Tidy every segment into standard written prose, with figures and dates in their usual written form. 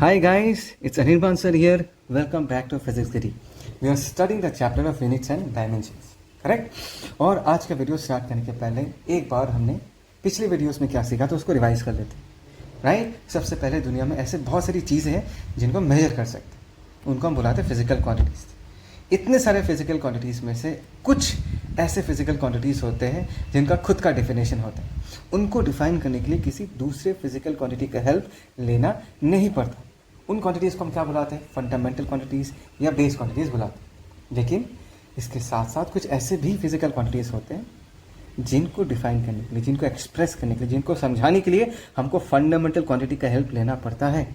Hi guys, it's Anirban sir here. Welcome back to Physics City. We are studying the chapter of units and dimensions. Correct? और आज का video start करने के पहले एक बार हमने पिछले वीडियोस में क्या सीखा तो उसको रिवाइज कर लेते हैं, राइट? सबसे पहले दुनिया में ऐसे बहुत सारी चीज़ें हैं जिनको हम मेजर कर सकते हैं, उनको हम बुलाते हैं फिजिकल क्वांटिटीज़। इतने सारे फिजिकल क्वांटिटीज़ में से कुछ ऐसे फिजिकल क्वांटिटीज़ होते हैं जिनका खुद का डेफिनेशन होता है। उनको डिफाइन करने के लिए किसी दूसरे फिजिकल क्वांटिटी का हेल्प लेना नहीं पड़ता। उन क्वांटिटीज़ को हम क्या बुलाते हैं? फंडामेंटल क्वांटिटीज़ या बेस क्वांटिटीज़ बुलाते हैं। लेकिन इसके साथ साथ कुछ ऐसे भी फिजिकल क्वांटिटीज़ होते हैं जिनको डिफाइन करने के लिए, जिनको एक्सप्रेस करने के लिए, जिनको समझाने के लिए हमको फंडामेंटल क्वांटिटी का हेल्प लेना पड़ता है।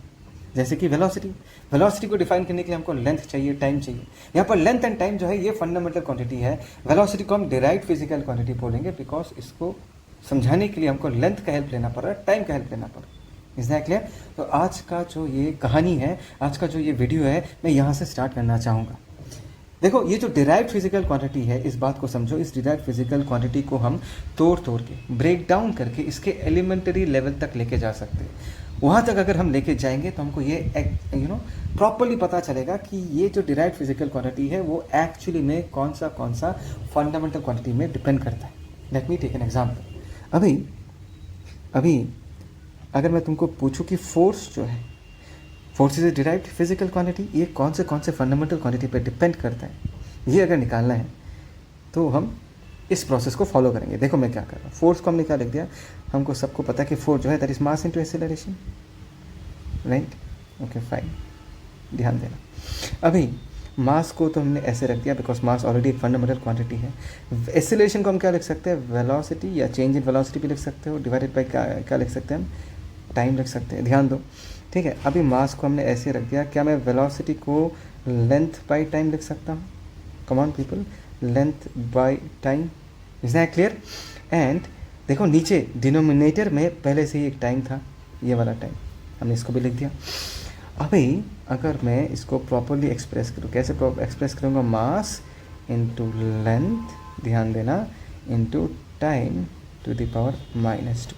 जैसे कि वेलोसिटी को डिफाइन करने के लिए हमको लेंथ चाहिए, टाइम चाहिए। यहाँ पर लेंथ एंड टाइम जो है ये फंडामेंटल क्वांटिटी है। वेलोसिटी को हम डिराइव्ड फिजिकल क्वांटिटी बोलेंगे बिकॉज इसको समझाने के लिए हमको लेंथ का हेल्प लेना पड़ रहा है, टाइम का हेल्प लेना पड़ रहा है। Is that clear? तो आज का जो ये कहानी है, आज का जो ये वीडियो है, मैं यहाँ से स्टार्ट करना चाहूँगा। देखो, ये जो डिराइव्ड फिजिकल क्वांटिटी है, इस बात को समझो। इस डिराइव्ड फिजिकल क्वांटिटी को हम तोड़ के ब्रेक डाउन करके इसके एलिमेंटरी लेवल तक लेके जा सकते हैं। वहाँ तक अगर हम लेके जाएंगे तो हमको ये प्रॉपरली पता चलेगा कि ये जो डिराइव्ड फिजिकल क्वांटिटी है वो एक्चुअली में कौन सा फंडामेंटल क्वांटिटी में डिपेंड करता है। Let me take an example. अभी अगर मैं तुमको पूछूं कि फोर्स जो है, force is a derived physical quantity, ये कौन से फंडामेंटल क्वांटिटी पे डिपेंड करता है, ये अगर निकालना है तो हम इस प्रोसेस को फॉलो करेंगे। देखो मैं क्या कर रहा हूँ। फोर्स को हमने क्या लिख दिया, हमको सबको पता है कि फोर्स जो है that is mass into acceleration, right? Okay fine, ध्यान देना। अभी मास को तो हमने ऐसे रख दिया बिकॉज मास ऑलरेडी एक फंडामेंटल क्वांटिटी है। एक्सेलरेशन को हम क्या लिख सकते हैं? वेलोसिटी या चेंज इन वेलोसिटी भी लिख सकते हो, डिवाइडेड बाय क्या लिख सकते हैं हम? टाइम लिख सकते हैं। ध्यान दो, ठीक है। अभी मास को हमने ऐसे रख दिया, क्या मैं वेलोसिटी को लेंथ बाय टाइम लिख सकता हूँ? Come on people, length by time. Is that clear? And देखो नीचे डिनोमिनेटर में पहले से ही एक टाइम था, ये वाला टाइम, हमने इसको भी लिख दिया। अभी अगर मैं इसको प्रॉपरली एक्सप्रेस करूँ, कैसे एक्सप्रेस करूँगा? मास इनटू लेंथ, ध्यान देना, into time to the power -2,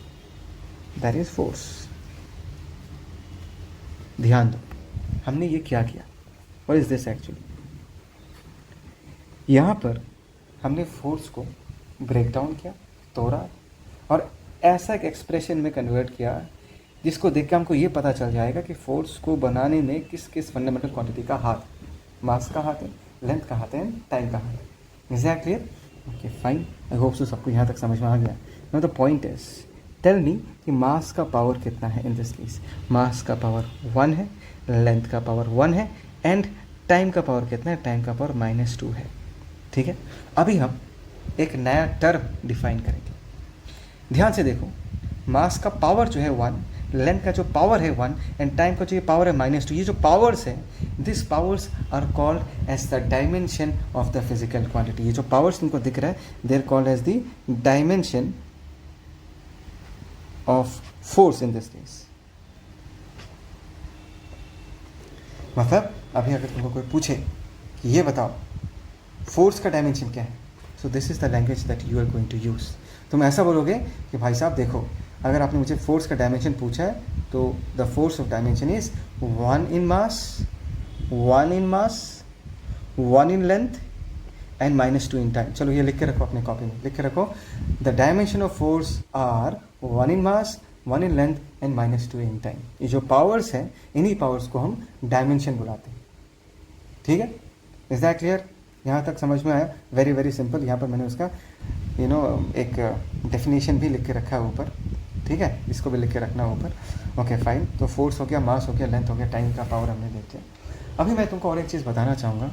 that is force. ध्यान दो, हमने ये क्या किया? What is this actually? यहाँ पर हमने फोर्स को ब्रेक डाउन किया, तोड़ा और ऐसा एक एक्सप्रेशन में कन्वर्ट किया जिसको देख के हमको ये पता चल जाएगा कि फोर्स को बनाने में किस किस फंडामेंटल क्वांटिटी का हाथ है। मास का हाथ है, लेंथ का हाथ है, टाइम का हाथ है। Is that clear? Okay fine, I hope so सबको यहाँ तक समझ में आ गया। Now the point is, tell me कि मास का पावर कितना है इन दिस केस? मास का पावर 1 है, लेंथ का पावर 1 है एंड टाइम का पावर कितना है? टाइम का पावर -2 है। ठीक है, अभी हम एक नया टर्म डिफाइन करेंगे। ध्यान से देखो, मास का पावर जो है 1, लेंथ का जो पावर है 1 एंड टाइम का जो पावर है -2, ये जो पावर्स है, this powers are called as the dimension of the physical quantity. ये जो पावर्स तुमको दिख रहा है, they are called as the dimension of force in this case. मतलब अभी अगर तुमको कोई पूछे कि ये बताओ फोर्स का डायमेंशन क्या है, so this is the language that you are going to use. तुम ऐसा बोलोगे कि भाई साहब देखो, अगर आपने मुझे फोर्स का डायमेंशन पूछा है तो the force of dimension is 1 in mass, 1 in length and -2 in time। चलो ये लिख के रखो, अपने कॉपी में लिख के रखो। The dimension of force are 1 in mass, 1 in length and -2 in time। ये जो पावर्स हैं, इन्हीं पावर्स को हम डायमेंशन बुलाते हैं। ठीक है, इज दैट क्लियर? यहाँ तक समझ में आया? Very very simple. यहाँ पर मैंने उसका एक डेफिनेशन भी लिख के रखा है ऊपर, ठीक है? इसको भी लिख के रखना ऊपर। ओके फाइन, तो फोर्स हो गया, मास हो गया, लेंथ हो गया, टाइम का पावर हमने देख लिया। अभी मैं तुमको और एक चीज़ बताना चाहूँगा।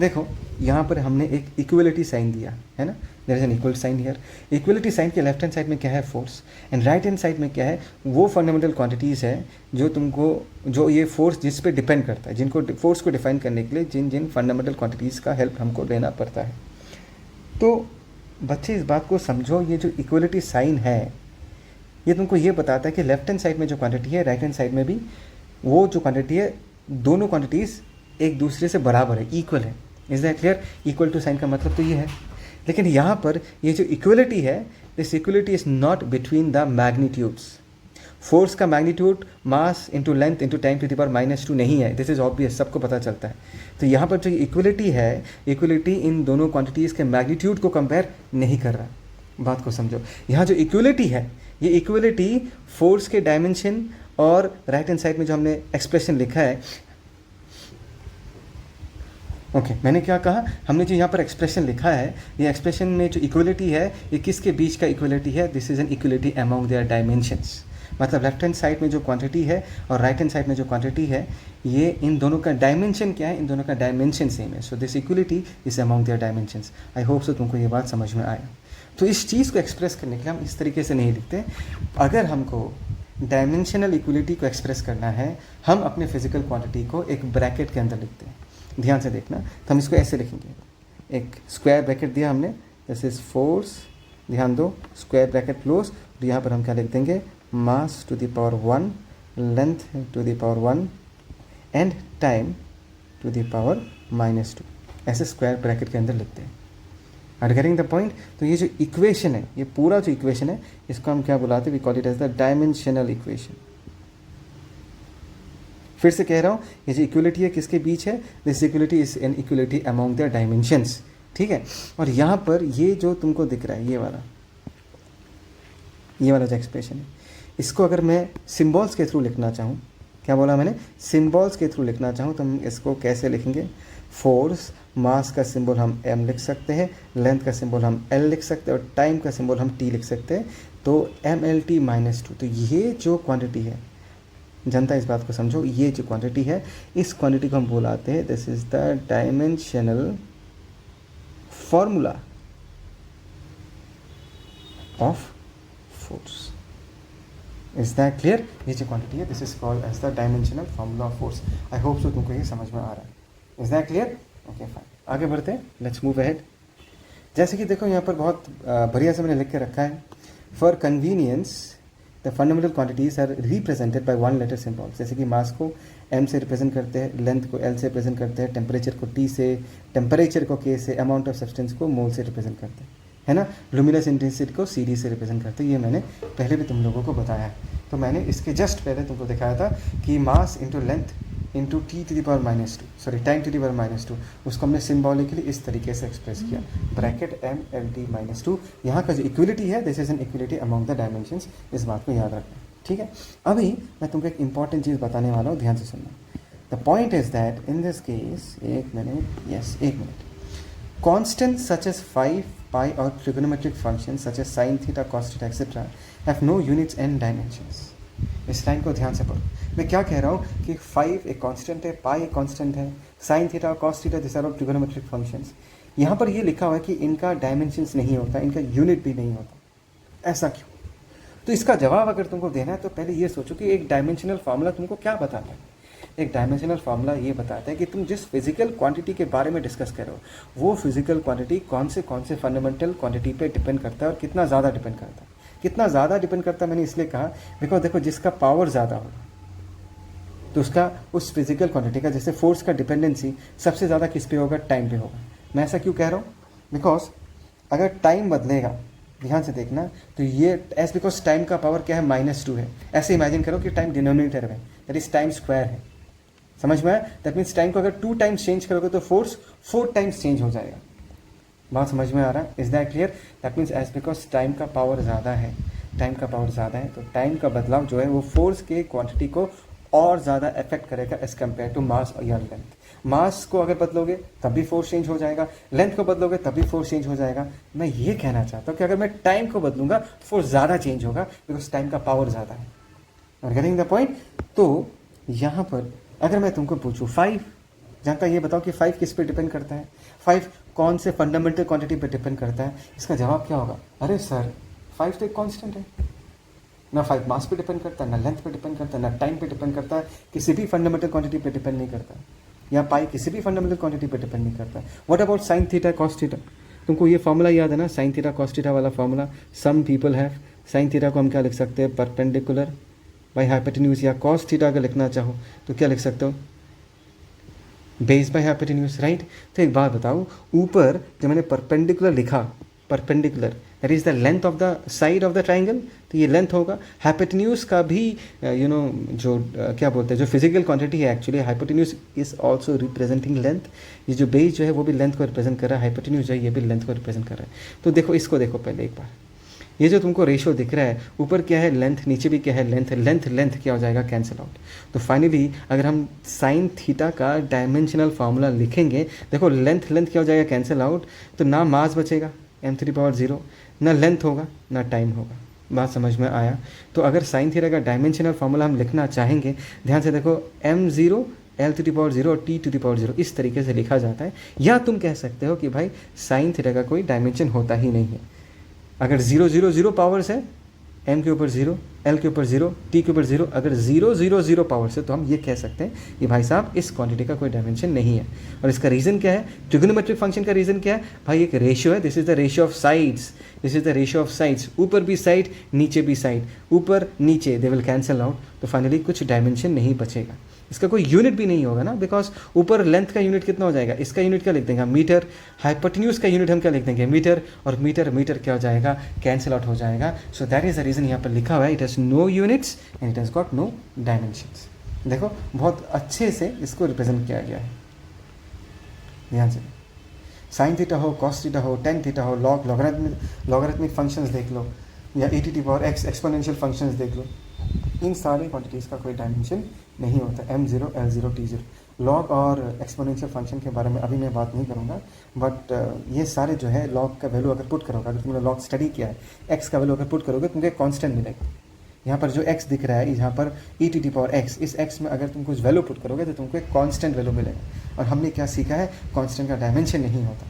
देखो, यहाँ पर हमने एक इक्वलिटी साइन दिया है ना, there is an equal sign here. Equality sign के लेफ्ट हैंड साइड में क्या है? Force, and right hand side में क्या है? वो फंडामेंटल क्वांटिटीज़ है जो तुमको, जो ये फोर्स जिस पे डिपेंड करता है, जिनको फोर्स को डिफाइन करने के लिए जिन फंडामेंटल क्वांटिटीज़ का हेल्प हमको लेना पड़ता है। तो बच्चे इस बात को समझो, ये जो इक्वलिटी साइन है ये तुमको ये बताता है कि लेफ्ट हैंड साइड में जो क्वांटिटी है, राइट हैंड साइड में भी वो जो क्वांटिटी है, दोनों क्वांटिटीज़ एक दूसरे से बराबर है, इक्वल है। Is that clear? Equal to sign का मतलब तो ये है। लेकिन यहाँ पर ये जो इक्वलिटी है, this equality is not between the magnitudes. Force का magnitude mass into length into time to the power -2 नहीं है, दिस इज ऑब्वियस, सबको पता चलता है। तो यहाँ पर जो इक्वलिटी है, इक्वलिटी इन दोनों क्वांटिटीज़ के मैग्नीट्यूड को कंपेयर नहीं कर रहा। बात को समझो, यहाँ जो इक्वलिटी है, ये इक्वलिटी फोर्स के डायमेंशन और राइट हैंड साइड में जो हमने एक्सप्रेशन लिखा है, ओके मैंने क्या कहा, हमने जो यहाँ पर एक्सप्रेशन लिखा है, ये एक्सप्रेशन में जो इक्वलिटी है, ये किसके बीच का इक्वलिटी है, this is an equality among their dimensions. मतलब लेफ्ट हैंड साइड में जो क्वांटिटी है और राइट हैंड साइड में जो क्वांटिटी है, ये इन दोनों का डायमेंशन क्या है, इन दोनों का डायमेंशन सेम है। So this equality is among their dimensions. I hope so तुमको ये बात समझ में आया। तो इस चीज़ को एक्सप्रेस करने के लिए हम इस तरीके से नहीं लिखते। अगर हमको डायमेंशनल इक्वलिटी को एक्सप्रेस करना है, हम अपने फिजिकल क्वांटिटी को एक ब्रैकेट के अंदर लिखते हैं। ध्यान से देखना, तो हम इसको ऐसे लिखेंगे, एक स्क्वायर ब्रैकेट दिया हमने, दिस इज फोर्स, ध्यान दो, स्क्वायर ब्रैकेट क्लोज, और यहाँ पर हम क्या लिख देंगे, mass to the power 1, length to the power 1 and time to the power -2, ऐसे स्क्वायर ब्रैकेट के अंदर लिखते हैं। Are getting the point. तो ये जो इक्वेशन है, ये पूरा जो इक्वेशन है, इसको हम क्या बुलाते हैं, we call it as the dimensional equation. फिर से कह रहा हूँ, ये जो इक्वलिटी है किसके बीच है, this equality is an equality among the dimensions, ठीक है। और यहाँ पर ये जो तुमको दिख रहा है, ये वाला जो एक्सप्रेशन है, इसको अगर मैं सिम्बॉल्स के थ्रू लिखना चाहूँ, क्या बोला मैंने, सिम्बॉल्स के थ्रू लिखना चाहूँ, तो हम इसको कैसे लिखेंगे, फोर्स, मास का सिंबल हम m लिख सकते हैं, लेंथ का सिंबल हम l लिख सकते हैं, और टाइम का सिंबल हम t लिख सकते हैं। तो mlt -2, तो ये जो क्वांटिटी है, जनता इस बात को समझो, ये जो क्वांटिटी है, इस क्वांटिटी को हम बुलाते हैं, this is the dimensional formula of force. Is that clear? ये जो क्वांटिटी है, this is called as the dimensional formula of force. I hope so तुमको ये समझ में आ रहा है। Is that clear? Okay fine, आगे बढ़ते हैं, लेट्स मूव अहेड। जैसे कि देखो यहाँ पर बहुत बढ़िया से मैंने लिख के रखा है, for convenience the fundamental quantities are represented by one letter symbol. जैसे कि मास को m से रिप्रेजेंट करते हैं, लेंथ को l से रिप्रेजेंट करते हैं, टेम्परेचर को t से, टेम्परेचर को k से, अमाउंट ऑफ सब्सटेंस को मोल से रिप्रेजेंट करते हैं, है ना। लुमिनस इंटेंसिटी को cd से रिप्रेजेंट करते हैं, ये मैंने पहले भी तुम लोगों को बताया है। तो मैंने इसके जस्ट पहले तुमको दिखाया था कि mass into length into T to the power -2, sorry time to the power -2, उसको हमने सिम्बॉलिकली इस तरीके से एक्सप्रेस किया, ब्रैकेट mlt -2। यहाँ का जो इक्वलिटी है, this is an equality among the dimensions, इस बात को याद रखना, ठीक है। अभी मैं तुमको एक इंपॉर्टेंट चीज़ बताने वाला हूँ, ध्यान से सुनना। The point is that in this case, एक minute, constant such as 5, pi or trigonometric functions such as sin theta, cos theta, etc. have no units and dimensions. इस लाइन को ध्यान से पढ़ो। मैं क्या कह रहा हूँ कि 5 एक कांस्टेंट है, पाई एक कांस्टेंट है, sin theta cos theta this are all trigonometric functions. यहाँ पर ये लिखा हुआ है कि इनका डायमेंशंस नहीं होता, इनका यूनिट भी नहीं होता। ऐसा क्यों? तो इसका जवाब अगर तुमको देना है तो पहले ये सोचो कि एक डायमेंशनल फार्मूला तुमको क्या बताता है। एक डायमेंशनल फार्मूला ये बताता है कि तुम जिस फिजिकल क्वांटिटी के बारे में डिस्कस कर रहे हो, वो फिजिकल क्वांटिटी कौन से फंडामेंटल क्वांटिटी पे डिपेंड करता है और कितना ज़्यादा डिपेंड करता है। कितना ज़्यादा डिपेंड करता है मैंने इसलिए कहा बिकॉज देखो, जिसका पावर ज़्यादा होगा तो उसका उस फिजिकल क्वांटिटी का, जैसे फोर्स का डिपेंडेंसी सबसे ज़्यादा किस पे होगा, टाइम पे होगा। मैं ऐसा क्यों कह रहा हूँ? बिकॉज अगर टाइम बदलेगा, ध्यान से देखना, तो ये एज बिकॉज टाइम का पावर क्या है, -2 है। ऐसे इमेजिन करो कि टाइम डिनोमिनेटर में, दैट इज टाइम स्क्वायर है। समझ में आया? दैट मीन्स टाइम को अगर 2 टाइम्स चेंज करोगे तो फोर्स 4 टाइम्स चेंज हो जाएगा। बात समझ में आ रहा है? Is that clear? That means as because time का पावर ज़्यादा है, तो टाइम का बदलाव जो है वो फोर्स के क्वांटिटी को और ज़्यादा अफेक्ट करेगा एज कम्पेयर टू मास या लेंथ। मास को अगर बदलोगे तब भी फोर्स चेंज हो जाएगा, लेंथ को बदलोगे तब भी फोर्स चेंज हो जाएगा। मैं ये कहना चाहता हूँ कि अगर मैं टाइम को बदलूंगा फोर्स ज़्यादा चेंज होगा बिकॉज टाइम का पावर ज़्यादा है। और गेटिंग द पॉइंट? तो यहाँ पर अगर मैं तुमको पूछूं 5, जानता ये बताओ कि 5 किस पे डिपेंड करता है, 5 कौन से फंडामेंटल क्वांटिटी पे डिपेंड करता है? इसका जवाब क्या होगा? अरे सर 5 तो एक कांस्टेंट है ना, 5 मास पे डिपेंड करता है, ना लेंथ पे डिपेंड करता है, ना टाइम पे डिपेंड करता है, किसी भी फंडामेंटल क्वांटिटी पे डिपेंड नहीं करता, या पाई किसी भी फंडामेंटल क्वांटिटी पे डिपेंड नहीं करता। What about sine theta cos theta? तुमको ये फॉर्मूला याद है ना, साइन थीटा कॉस थीटा वाला formula? Some people have, sine theta को हम क्या लिख सकते हैं, परपेंडिकुलर बाई हाइपोटेन्यूज, या कॉस थीटा अगर लिखना चाहो तो क्या लिख सकते हो, बेस बाई हाइपोटेन्यूज, राइट। तो एक बात बताओ, ऊपर जब मैंने परपेंडिकुलर लिखा, perpendicular that is the length of the side of the triangle, तो ये लेंथ होगा। हाइपोटेन्यूज का भी जो क्या बोलते हैं, जो फिजिकल क्वांटिटी है actually, hypotenuse is also representing length. ये जो बेस जो है वो भी लेंथ को रिप्रेजेंट कर रहा है, हाइपोटेन्यूज है ये भी लेंथ को रिप्रेजेंट कर रहा है। तो देखो इसको देखो पहले एक बार, ये जो तुमको रेशियो दिख रहा है, ऊपर क्या है लेंथ, नीचे भी क्या है लेंथ, लेंथ क्या हो जाएगा कैंसिल आउट। तो फाइनली अगर हम साइन थीटा का डायमेंशनल फार्मूला लिखेंगे, देखो लेंथ क्या हो जाएगा कैंसिल आउट, तो ना मास बचेगा m⁻0, ना लेंथ होगा ना टाइम होगा। बात समझ में आया? तो अगर साइन थीटा का डायमेंशनल फार्मूला हम लिखना चाहेंगे, ध्यान से देखो m0 l⁻0 और t⁻0 इस तरीके से लिखा जाता है। या तुम कह सकते हो कि भाई साइन थीटा का कोई डायमेंशन होता ही नहीं है। अगर 0 0 0 पावर्स है, m के ऊपर 0, l के ऊपर 0, t के ऊपर 0, अगर 0 0 0 पावर्स है तो हम ये कह सकते हैं कि भाई साहब इस क्वांटिटी का कोई डायमेंशन नहीं है। और इसका रीज़न क्या है? ट्रिग्नोमेट्रिक फंक्शन का रीज़न क्या है? भाई एक रेशियो है, this is the ratio of sides, this is the ratio of sides. ऊपर भी साइड नीचे भी साइड, ऊपर नीचे दे विल कैंसल आउट, तो फाइनली कुछ डायमेंशन नहीं बचेगा। इसका कोई यूनिट भी नहीं होगा ना, बिकॉज ऊपर लेंथ का यूनिट कितना हो जाएगा, इसका यूनिट क्या लिख देंगे हम, मीटर। हाइपोटेन्यूज का यूनिट हम क्या लिख देंगे, मीटर। और मीटर क्या हो जाएगा, कैंसिल आउट हो जाएगा। So that is the reason यहाँ पर लिखा हुआ है, it has no units and it has got no dimensions. देखो बहुत अच्छे से इसको रिप्रेजेंट किया गया है, ध्यान से। साइन थीटा हो, कॉस थीटा हो, टेन थीटा हो, लॉगरिथमिक फंक्शंस देख लो, या e⁻x एक्सपोनेंशियल फंक्शंस देख लो, इन सारे क्वांटिटीज़ का कोई डायमेंशन नहीं होता। m0 l0 t0। लॉग और एक्सपोनेंशियल फंक्शन के बारे में अभी मैं बात नहीं करूँगा, बट ये सारे जो है लॉग का वैल्यू अगर पुट करोगे, अगर तुमने लॉग स्टडी किया है, x का वैल्यू अगर पुट करोगे तुमको एक कॉन्स्टेंट मिलेगा। यहाँ पर जो x दिख रहा है, यहाँ पर e⁻x, इस x में अगर तुम कुछ वैल्यू पुट करोगे तो तुमको एक कॉन्स्टेंट वैल्यू मिलेगा। और हमने क्या सीखा है, कॉन्स्टेंट का डायमेंशन नहीं होता,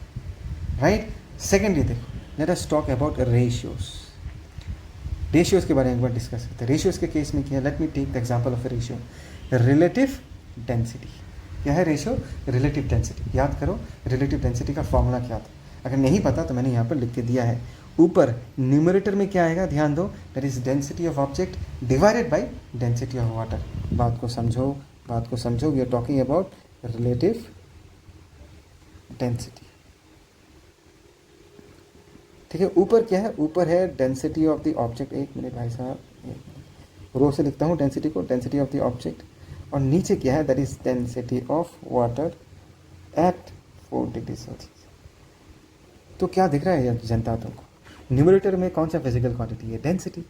राइट। सेकेंडली देखो, let us talk about ratios. Ratios के बारे में एक बार डिस्कस करते हैं। रेशियोज के केस में क्या है, let me take the example of a ratio, relative density. क्या है रेशियो, रिलेटिव डेंसिटी। याद करो रिलेटिव डेंसिटी का फॉर्मूला क्या था, अगर नहीं पता तो मैंने यहाँ पर लिख के दिया है। ऊपर न्यूमरेटर में क्या आएगा, ध्यान दो, that is density of object divided by density of water. बात को समझो, we are talking about relative density, ठीक है। ऊपर क्या है, ऊपर है डेंसिटी ऑफ द ऑब्जेक्ट। एक मिनट भाई साहब, रो से लिखता हूँ डेंसिटी को, डेंसिटी ऑफ द ऑब्जेक्ट। और नीचे क्या है, that is density of water at 4 degree Celsius. तो क्या दिख रहा है जनता तुमको, न्यूमरेटर में कौन सा फिजिकल क्वांटिटी है, डेंसिटी।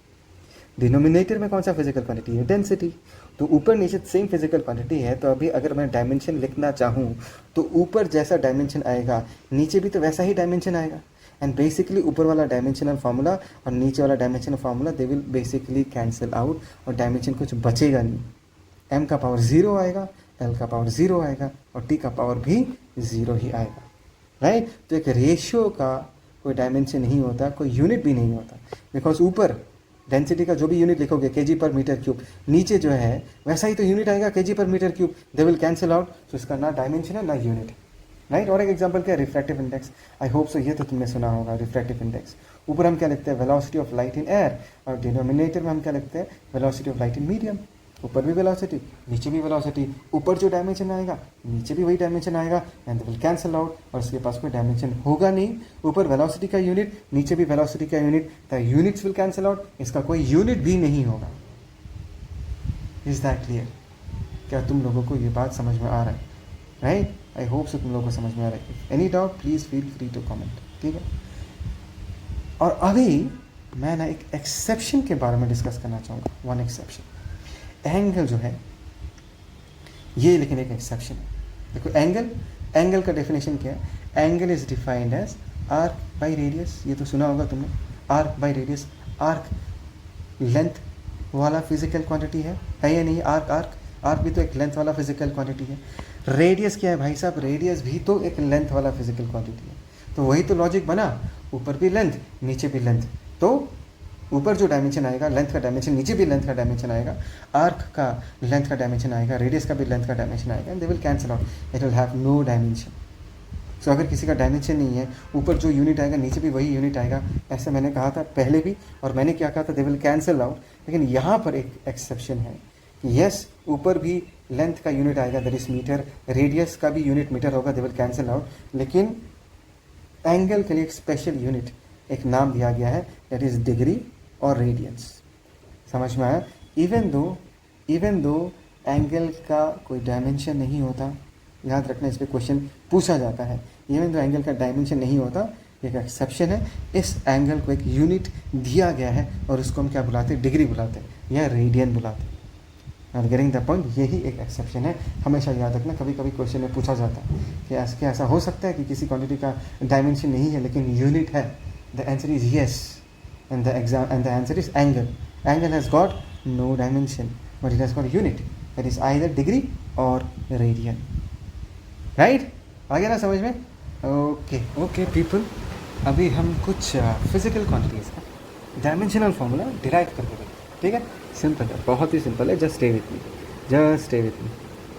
डिनोमिनेटर में कौन सा फिजिकल क्वांटिटी है, डेंसिटी। तो ऊपर नीचे सेम फिजिकल क्वांटिटी है, तो अभी अगर मैं डायमेंशन लिखना चाहूँ तो ऊपर जैसा डायमेंशन आएगा नीचे भी तो वैसा ही डायमेंशन आएगा। एंड बेसिकली ऊपर वाला डायमेंशनल फार्मूला और नीचे वाला dimensional formula they will basically cancel out, और डायमेंशन कुछ बचेगा नहीं। m का पावर 0 आएगा, l का पावर 0 आएगा, और t का पावर भी 0 ही आएगा, राइट। तो एक रेशियो का कोई डायमेंशन नहीं होता, कोई यूनिट भी नहीं होता, बिकॉज ऊपर डेंसिटी का जो भी यूनिट लिखोगे kg/m³, नीचे जो है वैसा ही तो यूनिट आएगा kg/m³, they will cancel out. तो इसका ना डायमेंशन है ना यूनिट, राइट। और एक एग्जांपल क्या है, रिफ्रैक्टिव इंडेक्स। आई होप सो ये तो तुमने सुना होगा, रिफ्रैक्टिव इंडेक्स। ऊपर हम क्या लिखते हैं, velocity of light in air, और डिनोमिनेटर में हम क्या लिखते हैं, velocity of light in medium. ऊपर भी वेलोसिटी, नीचे भी वेलोसिटी, ऊपर जो डायमेंशन आएगा नीचे भी वही डायमेंशन आएगा, and they will cancel out. और इसके पास कोई डायमेंशन होगा नहीं, ऊपर वेलोसिटी का यूनिट, नीचे भी वेलोसिटी का unit, the units will cancel out, इसका कोई यूनिट भी नहीं होगा। Is that clear? क्या तुम लोगों को ये बात समझ में आ रहा है, राइट? आई होप सो तुम लोगों को समझ में आ रहा है। Any doubt please feel free to comment, ठीक है। और अभी मैं ना एक एक्सेप्शन के बारे में डिस्कस करना चाहूँगा, वन एक्सेप्शन। एंगल जो है ये लेकिन एक एक्सेप्शन है। देखो एंगल का डेफिनेशन क्या है, angle is defined as arc by radius. ये तो सुना होगा तुमने, arc by radius. Arc length वाला फिजिकल क्वांटिटी है या नहीं? आर्क भी तो एक लेंथ वाला फिजिकल क्वांटिटी है। रेडियस क्या है भाई साहब, रेडियस भी तो एक लेंथ वाला फिजिकल क्वांटिटी है। तो वही तो लॉजिक बना, ऊपर भी लेंथ नीचे भी लेंथ, तो ऊपर जो डायमेंशन आएगा लेंथ का डायमेंशन, नीचे भी लेंथ का डायमेंशन आएगा, आर्क का लेंथ का डायमेंशन आएगा, रेडियस का भी लेंथ का डायमेंशन आएगा, and they will cancel out, it will have no dimension. So अगर किसी का डायमेंशन नहीं है, ऊपर जो यूनिट आएगा नीचे भी वही यूनिट आएगा, ऐसे मैंने कहा था पहले भी, और मैंने क्या कहा था, दे विल कैंसिल आउट। लेकिन यहाँ पर एक एक्सेप्शन है कि यस, ऊपर भी लेंथ का यूनिट आएगा, दैट इज मीटर, रेडियस का भी यूनिट मीटर होगा, दे विल कैंसिल आउट। लेकिन एंगल के लिए एक स्पेशल यूनिट एक नाम दिया गया है, दैट इज़ डिग्री और रेडियंस। समझ में आया? इवन दो एंगल का कोई डायमेंशन नहीं होता, याद रखना, इस पर क्वेश्चन पूछा जाता है। इवन दो एंगल का डायमेंशन नहीं होता, एक एक्सेप्शन है, इस एंगल को एक यूनिट दिया गया है और उसको हम क्या बुलाते हैं? डिग्री बुलाते हैं या रेडियन बुलाते हैं। और गेटिंग द पॉइंट, यही एक एक्सेप्शन है, हमेशा याद रखना। कभी कभी क्वेश्चन में पूछा जाता है कि क्या ऐसा हो सकता है कि किसी क्वांटिटी का डायमेंशन नहीं है लेकिन यूनिट है? The answer is yes, and the answer is angle. Angle has got no dimension but it has got unit, that is either degree और रेडियन। राइट? आ गया ना समझ में? ओके पीपल, अभी हम कुछ फिजिकल क्वांटिटीज़ का डायमेंशनल फार्मूला डिराइव करके देखें। ठीक है? सिंपल है, बहुत ही सिंपल है, जस्ट स्टे विथ मी।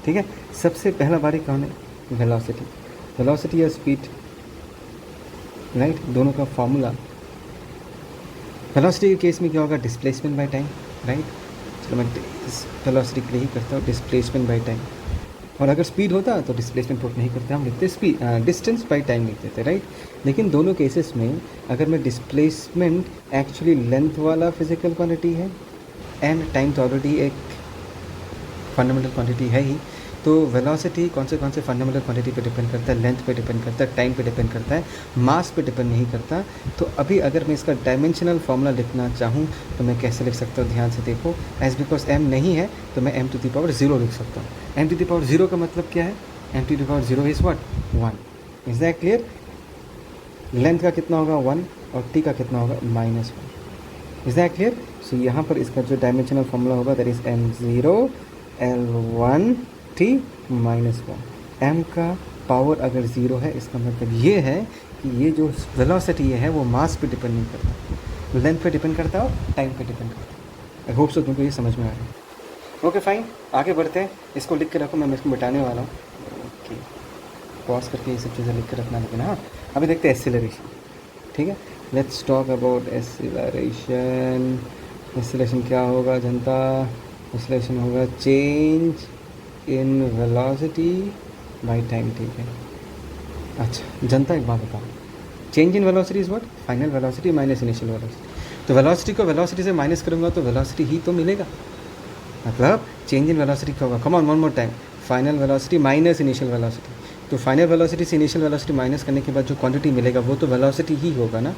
ठीक है? सबसे पहला बारी कौन है? वेलोसिटी या स्पीड, राइट? दोनों का फार्मूला। वेलोसिटी के केस में क्या होगा? Displacement by time, right? चलो मैं वेलोसिटी के लिए ही करता हूँ डिस्प्लेसमेंट बाय टाइम, और अगर स्पीड होता तो डिस्प्लेसमेंट पुट नहीं करते, हम लिखते स्पीड डिस्टेंस बाय टाइम लिख देते, राइट? लेकिन दोनों केसेस में अगर मैं डिस्प्लेसमेंट एक्चुअली लेंथ वाला फिजिकल क्वांटिटी है एंड टाइम तो ऑलरेडी एक फंडामेंटल क्वांटिटी है ही, तो वेलोसिटी कौन से फंडामेंटल क्वांटिटी पे डिपेंड करता है? लेंथ पे डिपेंड करता है, टाइम पे डिपेंड करता है, मास पे डिपेंड नहीं करता। तो अभी अगर मैं इसका डायमेंशनल फार्मूला लिखना चाहूँ तो मैं कैसे लिख सकता हूँ? ध्यान से देखो, एज बिकॉज m नहीं है तो मैं m⁻0 लिख सकता हूँ। m⁻0 का मतलब क्या है? m⁻0 is what? 1। Is that clear? Length का कितना होगा? 1, और t का कितना होगा? -1। Is that clear? सो यहाँ पर इसका जो डायमेंशनल फार्मूला होगा that is m0 L1 t -1। m का पावर अगर 0 है, इसका मतलब ये है कि ये जो वेलोसिटी है वो मास पे डिपेंड नहीं करता, लेंथ पे डिपेंड करता है और टाइम पे डिपेंड करता है। आई होप सो तुमको ये समझ में आ रहा है। ओके फाइन, आगे बढ़ते हैं। इसको लिख के रखो, मैं इसको मिटाने वाला हूँ। ओके, पॉज करके ये सब चीज़ें लिख के रखना। लेकिन हाँ, अभी देखते हैं एक्सीलरेशन। ठीक है, let's talk about acceleration. Acceleration क्या होगा जनता? एक्सीलरेशन होगा change in velocity by time. ठीक है, अच्छा जनता एक बात बताओ, change in velocity is what? Final velocity minus initial velocity. तो वेलोसिटी को वेलोसिटी से माइनस करूँगा तो वेलोसिटी ही तो मिलेगा, मतलब चेंज इन वेलोसिटी क्या होगा? Come on, one more time, final velocity minus initial velocity. तो फाइनल वेलोसिटी से इनिशियल वेलोसिटी माइनस करने के बाद जो क्वांटिटी मिलेगा वो तो वेलोसिटी ही होगा ना।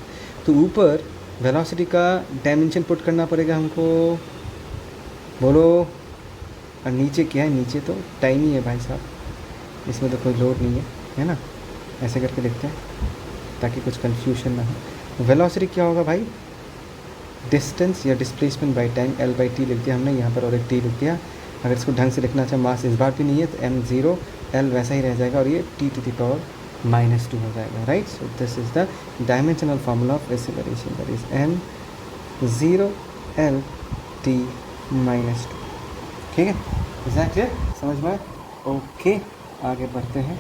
तो ऊपर वेलोसिटी का डायमेंशन पुट करना पड़ेगा हमको, बोलो। और नीचे क्या है? नीचे तो टाइम ही है भाई साहब, इसमें तो कोई लोड नहीं है ना। ऐसे करके लिखते हैं ताकि कुछ कन्फ्यूजन ना हो। वेलोसिटी क्या होगा भाई? डिस्टेंस या डिस्प्लेसमेंट बाय टाइम, L/T लिख दिया हमने यहाँ पर और एक T लिख दिया। अगर इसको ढंग से लिखना चाहे, मास इस बार भी नहीं है तो m0 L वैसा ही रह जाएगा और ये T⁻² हो जाएगा, right? So this is the dimensional formula of acceleration, that is m0 L T-2। ठीक है, इज दैट क्लियर? समझ में? ओके, आगे बढ़ते हैं,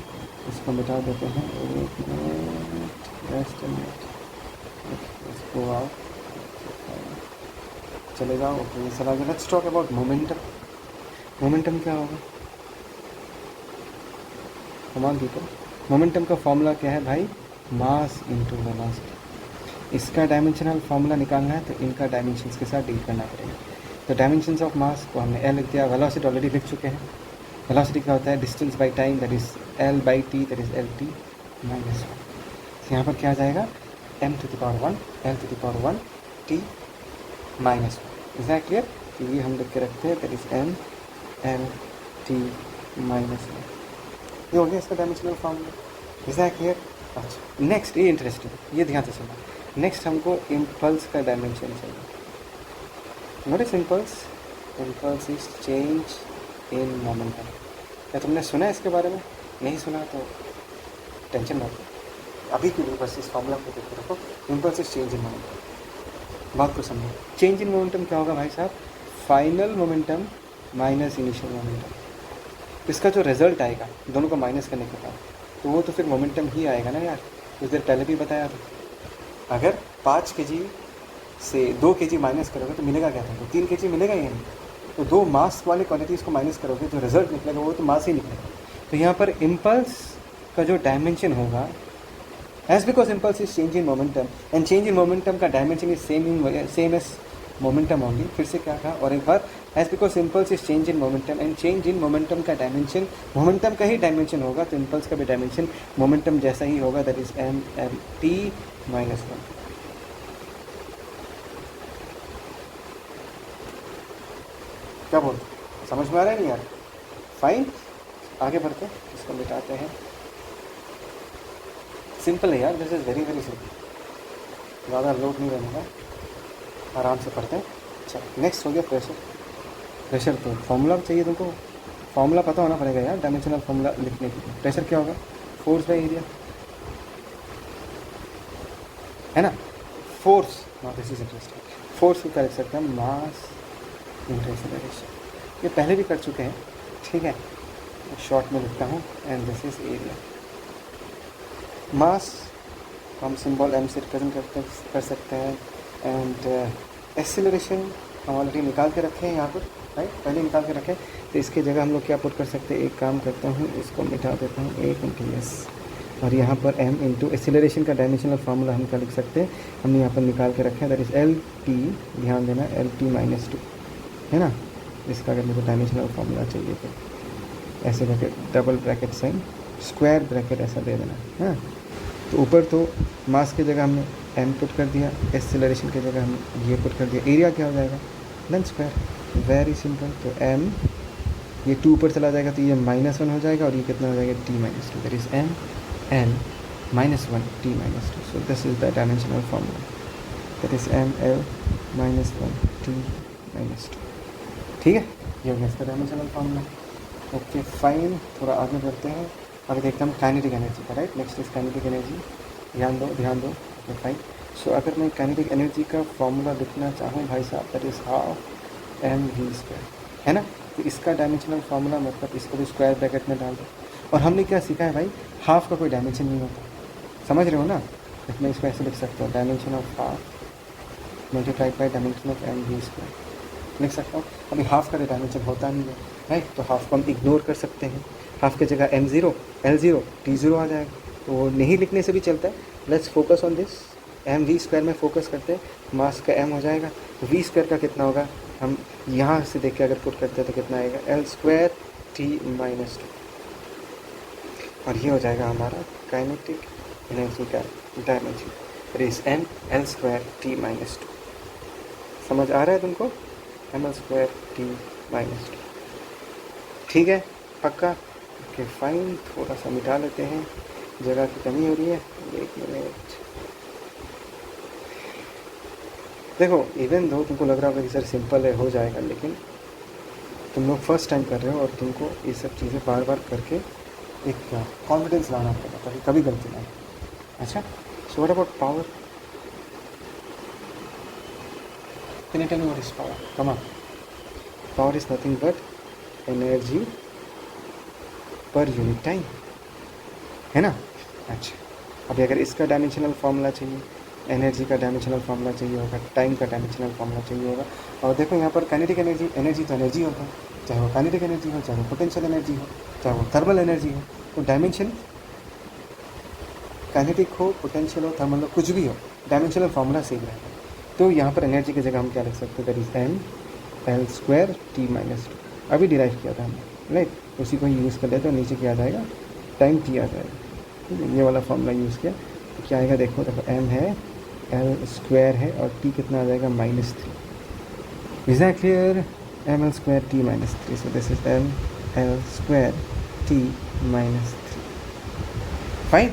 इसको मिटा देते हैं। एक मिनट, जस्ट अ मिनट, इसको आओ, चले जाओ। ओके, ये चला गया। Let's talk about momentum. Momentum क्या होगा? कमाल पीपल, मोमेंटम का फॉर्मूला क्या है भाई? Mass into velocity. इसका डायमेंशनल फार्मूला निकालना है तो इनका डायमेंशंस के साथ डील करना पड़ेगा। तो डायमेंशंस ऑफ मास को हमने L लिख दिया, वेलोसिटी ऑलरेडी लिख चुके हैं। वेलोसिटी क्या होता है? Distance by time, that is L/T, that is LT -1। यहाँ पर क्या आ जाएगा? m⁻1 L⁻1 T -1। Is that clear? तो ये हम लिख के रखते हैं, that is m L T -1। ये हो गया इसका dimensional formula. Is that clear? अच्छा, नेक्स्ट, ये इंटरेस्टिंग, ये ध्यान से सुनना। नेक्स्ट हमको इम्पल्स का डायमेंशन चाहिए। What is impulse? Impulse is change in momentum. क्या तुमने सुना है इसके बारे में? नहीं सुना तो टेंशन मत लो, अभी के लिए बस इस फॉर्मूला को देखते रखो। Impulse is change in momentum. बात को समझो, चेंज इन मोमेंटम क्या होगा भाई साहब? Final momentum minus initial momentum. इसका जो रिजल्ट आएगा दोनों को माइनस करने के बाद, तो वो तो फिर मोमेंटम ही आएगा ना यार। कुछ देर पहले भी बताया था, अगर 5 kg से 2 kg माइनस करोगे तो मिलेगा क्या? तो 3 kg मिलेगा ही नहीं। तो दो मास वाले क्वांटिटीज़ को माइनस करोगे जो रिजल्ट निकलेगा वो तो मास ही निकलेगा। तो यहाँ पर इम्पल्स का जो डायमेंशन होगा, as because impulse is change in momentum and change in momentum का dimension is same as momentum only. फिर से क्या कहा और एक बार, as because impulse is change in momentum and change in momentum का डायमेंशन मोमेंटम का ही डायमेंशन होगा, तो इम्पल्स का भी डायमेंशन मोमेंटम जैसा ही होगा, that is M L T minus 1। क्या बोलते, समझ में आ रहा है नहीं यार? फाइन, आगे बढ़ते हैं, इसको मिटाते हैं। सिंपल है यार, this is very very simple, ज़्यादा लोड नहीं रहने, आराम से पढ़ते हैं। अच्छा, नेक्स्ट हो गया प्रेशर। प्रेशर तो फॉर्मूला चाहिए तुमको, फॉर्मूला पता होना पड़ेगा यार डायमेंशनल फॉर्मूला लिखने के लिए। प्रेशर क्या होगा? फोर्स बाई एरिया, है ना? Force, not this is interesting, force को क्या लिख सकते हैं? Mass into acceleration. ये पहले भी कर चुके हैं, ठीक है, शॉर्ट में लिखता हूँ, एंड दिस इज एरिया। मास हम सिंबल एम से रिप्रेजेंट कर सकते हैं, एंड एक्सेलरेशन हम ऑलरेडी निकाल के रखे हैं यहाँ पर, राइट, पहले निकाल के रखें, तो इसकी जगह हम लोग क्या पुट कर सकते हैं? एक काम करता हूँ, इसको मिटा देता हूँ, एक इंटू एस, और यहाँ पर m इंटू एक्सेलरेशन का डायमेंशनल फार्मूला हम क्या लिख सकते हैं? हमने यहाँ पर निकाल के रखे हैं, दैट इज एल टी, ध्यान देना, एल टी माइनस 2, है ना? इसका अगर मुझे डायमेंशनल फार्मूला चाहिए तो ऐसे करके double bracket sine square bracket ऐसा दे देना, हाँ। तो ऊपर तो मास की जगह हमने m पुट कर दिया, एक्सेलरेशन की जगह हमने ये पुट कर दिया, एरिया क्या हो जाएगा? Length square, very simple. तो m, ये 2 ऊपर चला जाएगा तो ये -1 हो जाएगा, और ये कितना हो जाएगा? t minus 2, that is m l minus 1 t minus 2. So this is the dimensional formula, that is m l minus 1 t minus 2। ठीक है, ये हो गया इसका डायमेंशनल फार्मूला। ओके फाइन, थोड़ा आगे बढ़ते हैं। अभी देखते हैं हम काइनेटिक एनर्जी का, right, next is kinetic energy. ध्यान दो। ओके फाइन, सो अगर मैं काइनेटिक एनर्जी का फॉर्मूला लिखना चाहूँ भाई साहब, that is half M V square, है ना? तो इसका डायमेंशनल फार्मूला मतलब इसको भी स्क्वायर ब्रैकेट में डाल दो। और हमने क्या सीखा है भाई? हाफ का कोई डायमेंशन नहीं होता, समझ रहे हो ना? मैं इसको ऐसे लिख सकता हूँ, dimension of half multiplied by dimension of M V square लिख सकता हूँ। अभी हाफ का डायमेंशन होता नहीं है, राइट, तो हाफ को हम इग्नोर कर सकते हैं। हाफ की जगह m0 l0 t0 आ जाएगा, तो वो नहीं लिखने से भी चलता है। Let's focus on this, M V square में फोकस करते हैं। मास का m हो जाएगा, तो वी स्क्वायर का कितना होगा? हम यहाँ से देख के अगर पुट करते हैं तो कितना आएगा? l स्क्वायर t माइनस 2, और ये हो जाएगा हमारा काइनेटिक एनर्जी का dimension, that is m l square t minus 2। समझ आ रहा है तुमको? ml स्क्वायर t माइनस 2, ठीक है, पक्का? ओके फाइन, थोड़ा सा मिटा लेते हैं, जगह की कमी हो रही है, एक मिनट। देखो, इवन दो तुमको लग रहा होगा कि सर सिंपल है, हो जाएगा, लेकिन तुम लोग फर्स्ट टाइम कर रहे हो और तुमको ये सब चीज़ें बार बार करके एक कॉन्फिडेंस लाना पड़ेगा ताकि कभी गलती ना हो। अच्छा, so what about power? Can you tell me what is power? Come on. Power is nothing but energy per unit time, है ना? अच्छा, अभी अगर इसका डायमेंशनल फार्मूला चाहिए, एनर्जी का डायमेंशनल फार्मूला चाहिए होगा, टाइम का डायमेंशनल फार्मूला चाहिए होगा। और देखो यहाँ पर काइनेटिक एनर्जी, एनर्जी तो एनर्जी होता है, चाहे वो काइनेटिक एनर्जी हो, चाहे वो पोटेंशियल एनर्जी हो, चाहे वो थर्मल एनर्जी हो। तो डायमेंशन काइनेटिक हो, पोटेंशियल हो, थर्मल हो, कुछ भी हो, डायमेंशनल फार्मूला सेम रहेगा। तो यहाँ पर एनर्जी की जगह हम क्या लिख सकते हैं? That is M L square T minus 2, अभी डिराइव किया था हमने, राइट, उसी को ही यूज़ कर लेते हैं। नीचे क्या आ जाएगा? टाइम टी आ जाएगा, ठीक है, ये वाला फार्मूला यूज़ किया तो क्या आएगा? देखो एम है, एल स्क्वायर है, और टी कितना आ जाएगा? -3। Is that clear? M L square T minus 3, so this is M L square T minus 3। Fine.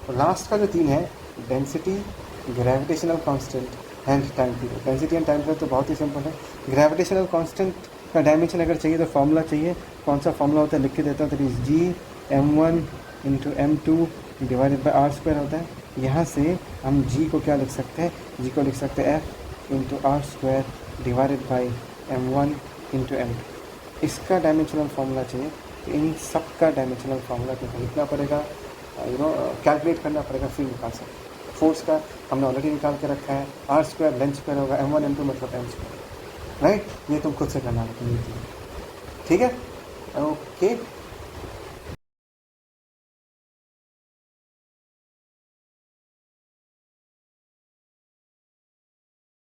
तो लास्ट का जो 3 है, density, gravitational constant and time period. Density and time period तो बहुत ही सिंपल है। ग्रेविटेशनल कांस्टेंट का dimension अगर चाहिए तो फॉर्मूला चाहिए, कौन सा फॉर्मूला होता है लिख के देता हूँ, that is G m1 into m2 divided by R square होता है। यहाँ से हम g को क्या लिख सकते हैं? g को लिख सकते हैं f into R square divided by m1 into m2। इसका डायमेंशनल फार्मूला चाहिए, तो इन सब का डायमेंशनल फार्मूला तो लिखना पड़ेगा, कैलकुलेट करना पड़ेगा, फिर निकाल सकते हैं। फोर्स का हमने ऑलरेडी निकाल के रखा है, आर स्क्वायर लेंथ स्क्वायर होगा, m1 m2 मतलब m स्क्वायर, राइट, ये तुम खुद से करना है, ठीक है? ओके।